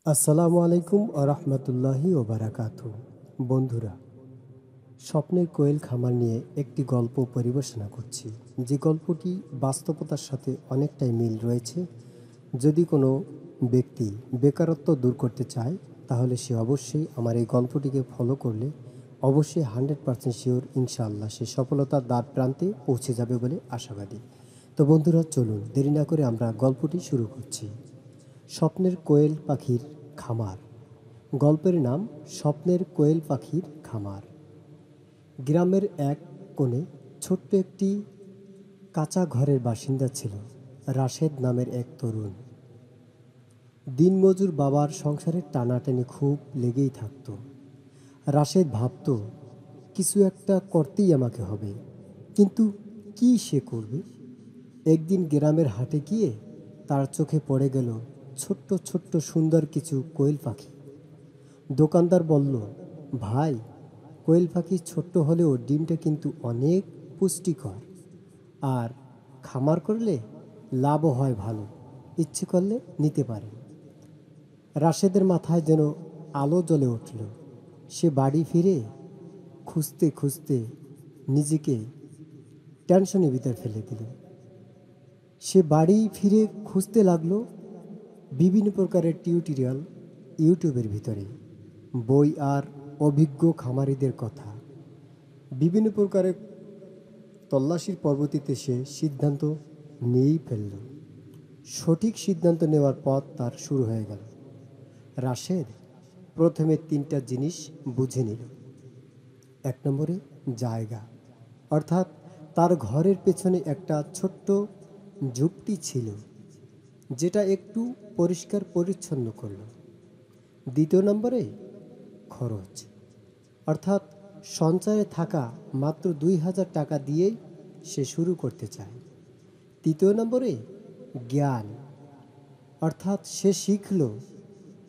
আসসালামু আলাইকুম আরহামতুল্লাহি ওবারাকাতু। বন্ধুরা, স্বপ্নের কোয়েল খামার নিয়ে একটি গল্প পরিবেশনা করছি, যে গল্পটি বাস্তবতার সাথে অনেকটাই মিল রয়েছে। যদি কোনো ব্যক্তি বেকারত্ব দূর করতে চায়, তাহলে সে অবশ্যই আমার এই গল্পটিকে ফলো করলে অবশ্যই 100% শিওর ইনশাআল্লাহ সে সফলতার দ্বার প্রান্তে পৌঁছে যাবে বলে আশাবাদী। তো বন্ধুরা, চলুন দেরি না করে আমরা গল্পটি শুরু করছি। স্বপ্নের কোয়েল পাখির খামার। গল্পের নাম স্বপ্নের কোয়েল পাখির খামার। গ্রামের এক কোণে ছোট্ট একটি কাঁচা ঘরের বাসিন্দা ছিল রাশেদ নামের এক তরুণ। দিনমজুর বাবার সংসারের টানাটানি খুব লেগেই থাকত। রাশেদ ভাবত, কিছু একটা করতেই আমাকে হবে, কিন্তু কি সে করবে? একদিন গ্রামের হাটে গিয়ে তার চোখে পড়ে গেল ছোট্ট ছোট্ট সুন্দর কিছু কোয়েল পাখি। দোকানদার বলল, ভাই, কোয়েল পাখি ছোট্ট হলেও ডিমটা কিন্তু অনেক পুষ্টিকর, আর খামার করলে লাভও হয় ভালো, ইচ্ছে করলে নিতে পারেন। রাশেদের মাথায় যেন আলো জ্বলে উঠল। সে বাড়ি ফিরে খুঁজতে খুঁজতে নিজেকে টেনশনের ভিতর ফেলে দিল। সে বাড়ি ফিরে খুঁজতে লাগলো বিভিন্ন প্রকারের টিউটোরিয়াল ইউটিউবের ভিতরে, বই আর অভিজ্ঞ খামারিদের কথা। বিভিন্ন প্রকারের তল্লাশির পরবর্তীতে সে সিদ্ধান্ত নিয়েই ফেলল। সঠিক সিদ্ধান্ত নেওয়ার পথ তার শুরু হয়ে গেল। রাশেদ প্রথমে 3টা জিনিস বুঝে নিল। 1 নম্বরে জায়গা, অর্থাৎ তার ঘরের পেছনে একটা ছোট্ট ঝুপড়ি ছিল, যেটা একটু পরিষ্কার পরিচ্ছন্ন করল। 2 নম্বরে খরচ, অর্থাৎ সঞ্চয়ে থাকা মাত্র 2000 টাকা দিয়েই সে শুরু করতে চায়। 3 নম্বরে জ্ঞান, অর্থাৎ সে শিখল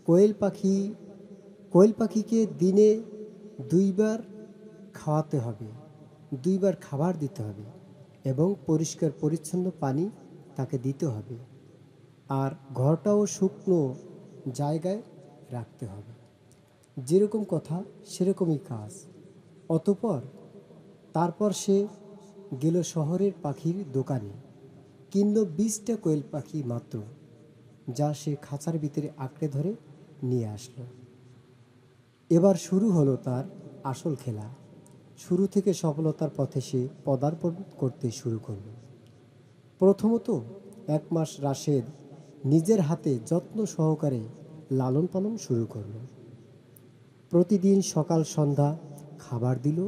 কোয়েল পাখি কোয়েল পাখিকে দিনে 2বার খাওয়াতে হবে, 2বার খাবার দিতে হবে, এবং পরিষ্কার পরিচ্ছন্ন পানি তাকে দিতে হবে, আর ঘরটাও শুকনো জায়গায় রাখতে হবে। যেরকম কথা সেরকমই কাজ। অতঃপর তারপর সে গেল শহরের পাখির দোকানে, কিনল 20টা কোয়েল পাখি মাত্র, যা সে খাঁচার ভিতরে আঁকড়ে ধরে নিয়ে আসলো। এবার শুরু হলো তার আসল খেলা। শুরু থেকে সফলতার পথে সে পদার্পণ করতে শুরু করল। প্রথমত 1 মাস রাশেদ নিজের হাতে যত্ন সহকারে লালন পালন শুরু করল। প্রতিদিন সকাল সন্ধ্যা খাবার দিল,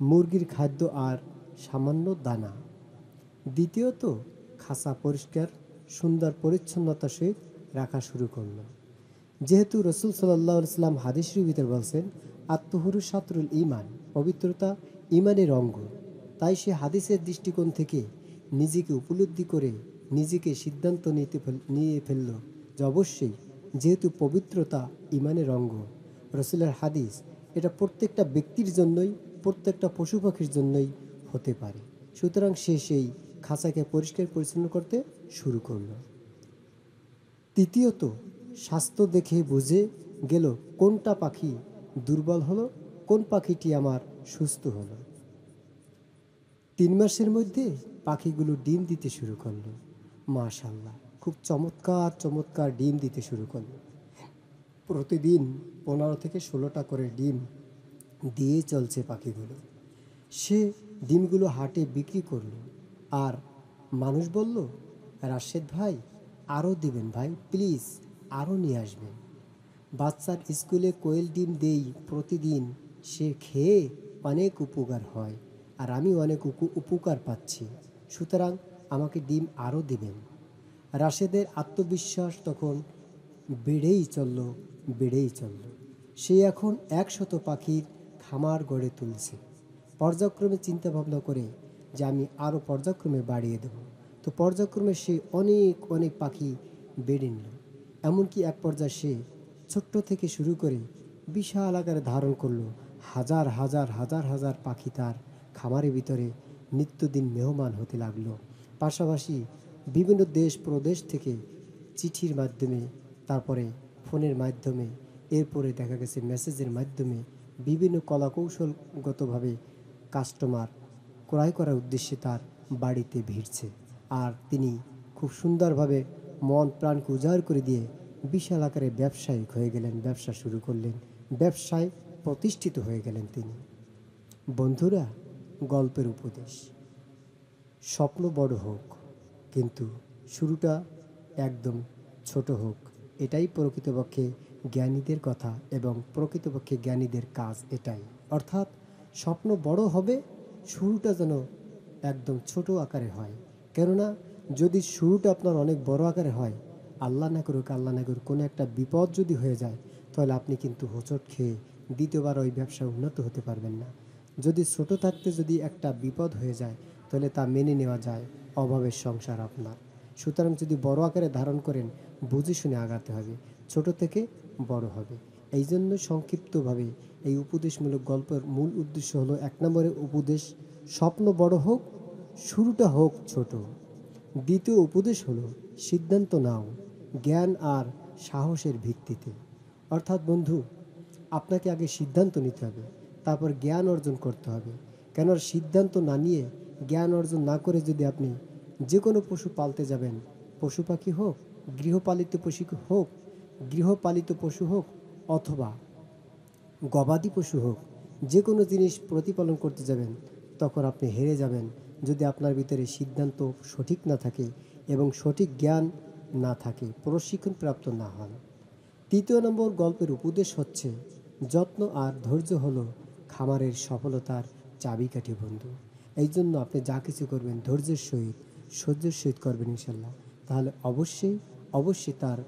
মুরগির খাদ্য আর সামান্য দানা। দ্বিতীয়ত খাঁচা পরিষ্কার সুন্দর পরিচ্ছন্নতা সহিত রাখা শুরু করল। যেহেতু রসুল সাল্লাল্লাহু আলাইহি ওয়াসাল্লাম হাদিসের ভিতরে বলছেন, আত্মহুরু সাতরুল ইমান, পবিত্রতা ইমানের অঙ্গ, তাই সে হাদিসের দৃষ্টিকোণ থেকে নিজেকে উপলব্ধি করে নিজেকে সিদ্ধান্ত নিয়ে ফেলল যে অবশ্যই, যেহেতু পবিত্রতা ইমানের অঙ্গ, রসুলের হাদিস, এটা প্রত্যেকটা ব্যক্তির জন্যই, প্রত্যেকটা পশু পাখির জন্যই হতে পারে। সুতরাং সে সেই খাঁচাকে পরিষ্কার পরিচ্ছন্ন করতে শুরু করল। তৃতীয়ত স্বাস্থ্য দেখে বুঝে গেল কোনটা পাখি দুর্বল হলো, কোন পাখিটি আমার সুস্থ হলো। 3 মাসের মধ্যে পাখিগুলো ডিম দিতে শুরু করলো। মাশাআল্লাহ, খুব চমৎকার চমৎকার ডিম দিতে শুরু করলো। প্রতিদিন 15 থেকে 16টা করে ডিম দিয়ে চলছে পাখিগুলো। সে ডিমগুলো হাটে বিক্রি করলো। আর মানুষ বলল, রাশেদ ভাই, আরও দিবেন ভাই, প্লিজ আরও নিয়ে আসবেন। বাচ্চার স্কুলে কোয়েল ডিম দেই প্রতিদিন, সে খেয়ে অনেক উপকার হয়, আর আমি অনেক উপকার পাচ্ছি, সুতরাং আমাকে ডিম আরও দিবেন। রাশেদের আত্মবিশ্বাস তখন বেড়েই চলল, বেড়েই চলল। সে এখন 100 পাখির খামার গড়ে তুলছে। পর্যায়ক্রমে চিন্তা ভাবনা করে যে আমি আরও পর্যায়ক্রমে বাড়িয়ে দেব। তো পর্যায়ক্রমে সে অনেক অনেক পাখি বেড়ে নিল। এমনকি এক পর্যায়ে সে ছোট্ট থেকে শুরু করে বিশাল আকারে ধারণ করলো। হাজার হাজার হাজার হাজার পাখি তার খামারের ভিতরে নিত্যদিন মেহমান হতে লাগলো। পাশাপাশি বিভিন্ন দেশ প্রদেশ থেকে চিঠির মাধ্যমে, তারপরে ফোনের মাধ্যমে, এরপরে দেখা গেছে মেসেজের মাধ্যমে বিভিন্ন কলাকৌশলগতভাবে কাস্টমার ক্রয় করার উদ্দেশ্যে তার বাড়িতে ভিড়ছে। আর তিনি খুব সুন্দরভাবে মন প্রাণকে উজাড় করে দিয়ে বিশাল আকারে ব্যবসায়িক হয়ে গেলেন, ব্যবসা শুরু করলেন, ব্যবসায় প্রতিষ্ঠিত হয়ে গেলেন তিনি। বন্ধুরা, গল্পের উপদেশ: স্বপ্ন বড় হোক, কিন্তু শুরুটা একদম ছোট হোক। এটাই প্রকৃতপক্ষে জ্ঞানীদের কথা এবং প্রকৃতপক্ষে জ্ঞানীদের কাজ এটাই। অর্থাৎ স্বপ্ন বড় হবে, শুরুটা যেন একদম ছোট আকারে হয়। কেননা যদি শুরুটা আপনার অনেক বড় আকারে হয়, আল্লাহ না করুক কোনো একটা বিপদ যদি হয়ে যায়, তাহলে আপনি কিন্তু হোঁচট খেয়ে দ্বিতীয়বার ওই ব্যবসায় উন্নত হতে পারবেন না। যদি ছোট থাকতে যদি একটা বিপদ হয়ে যায়, তাহলে তা মেনে নেওয়া যায়, অভাবের সংসার আপনার। সুতরাং যদি বড় আকারে ধারণ করেন, বুঝে শুনে আগাতে হবে, ছোট থেকে বড় হবে। এই জন্য সংক্ষিপ্তভাবে এই উপদেশমূলক গল্পের মূল উদ্দেশ্য হলো, 1 নম্বরে উপদেশ, স্বপ্ন বড় হোক, শুরুটা হোক ছোট। দ্বিতীয় উপদেশ হলো, সিদ্ধান্ত নাও জ্ঞান আর সাহসের ভিত্তিতে। অর্থাৎ বন্ধু, আপনাকে আগে সিদ্ধান্ত নিতে হবে, তারপর জ্ঞান অর্জন করতে হবে। কেন সিদ্ধান্ত না নিয়ে, জ্ঞান অর্জন না করে যদি আপনি যে কোনো পশু পালতে যাবেন, পশু পাখি হোক, গৃহপালিত পশু হোক, গৃহপালিত পশু হোক অথবা গবাদি পশু হোক, যে কোনো জিনিস প্রতিপালন করতে যাবেন, তখন আপনি হেরে যাবেন যদি আপনার ভিতরে সিদ্ধান্ত সঠিক না থাকে এবং সঠিক জ্ঞান না থাকে, প্রশিক্ষণ প্রাপ্ত না হন। তৃতীয় নম্বর গল্পের উপদেশ হচ্ছে, যত্ন আর ধৈর্য হলো খামারের সফলতার চাবিকাঠি বন্ধু। এই জন্য আপনি যা কিছু করবেন ধৈর্যের সহিত, সহ্যের সহিত করবেন ইনশাল্লাহ, তাহলে অবশ্যই তার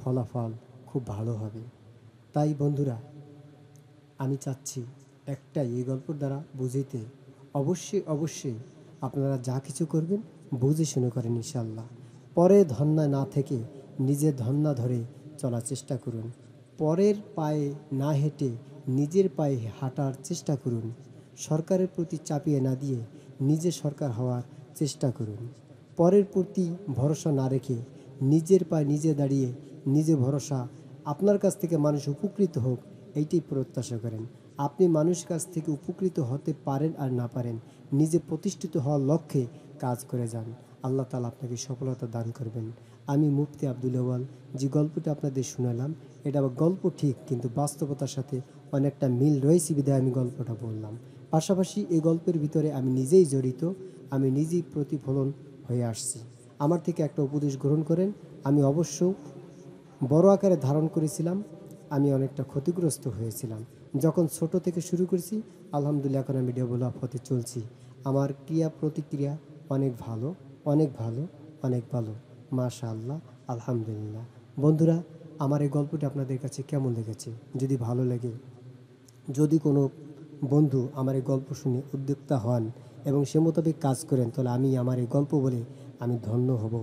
ফলাফল খুব ভালো হবে। তাই বন্ধুরা, আমি চাচ্ছি একটাই, এই গল্পের দ্বারা বুঝাইতে, অবশ্যই আপনারা যা কিছু করবেন বুঝে শুনে করেন ইনশাল্লাহ। পরে ধন্যা না থেকে নিজের ধন্যা ধরে চলার চেষ্টা করুন। পরের পায়ে না হেঁটে নিজের পায়ে হাঁটার চেষ্টা করুন। সরকারের প্রতি চাপিয়ে না দিয়ে নিজে সরকার হওয়ার চেষ্টা করুন। পরের প্রতি ভরসা না রেখে নিজের পায়ে নিজে দাঁড়িয়ে, নিজে ভরসা, আপনার কাছ থেকে মানুষ উপকৃত হোক, এইটাই প্রত্যাশা করেন। আপনি মানুষের কাছ থেকে উপকৃত হতে পারেন আর না পারেন, নিজে প্রতিষ্ঠিত হওয়ার লক্ষ্যে কাজ করে যান। আল্লাহ তাআলা আপনাকে সফলতা দান করবেন। আমি মুফতি আব্দুল আউয়াল যে গল্পটা আপনাদের শোনালাম, এটা গল্প ঠিক, কিন্তু বাস্তবতার সাথে অনেকটা মিল রয়েছে বিধায় আমি গল্পটা বললাম। পাশাপাশি এই গল্পের ভিতরে আমি নিজেই জড়িত, আমি নিজেই প্রতিফলন হয়ে আসছি। আমার থেকে একটা উপদেশ গ্রহণ করেন। আমি অবশ্য বড় আকারে ধারণ করেছিলাম, আমি অনেকটা ক্ষতিগ্রস্ত হয়েছিলাম যখন ছোট থেকে শুরু করেছি। আলহামদুলিল্লাহ এখন আমি ডেভেলপ হতে চলছি। আমার ক্রিয়া প্রতিক্রিয়া অনেক ভালো, অনেক ভালো, অনেক ভালো, মাশাআল্লাহ, আলহামদুলিল্লাহ। বন্ধুরা, আমার এই গল্পটি আপনাদের কাছে কেমন লেগেছে? যদি ভালো লাগে, যদি কোনো বন্ধু আমার এই গল্প শুনে উদ্যোক্তা হন এবং সে মোতাবেক কাজ করেন, তাহলে আমি আমার এই গল্প বলে আমি ধন্য হব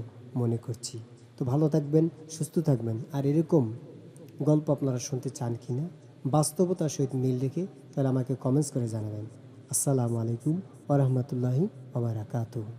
মনে করছি। তো ভালো থাকবেন, সুস্থ থাকবেন। আর এরকম গল্প আপনারা শুনতে চান কি না, বাস্তবতার সহিত মিল রেখে, তাহলে আমাকে কমেন্টস করে জানাবেন। আসসালামু আলাইকুম ওয়া রাহমাতুল্লাহি ওয়া বারাকাতুহু।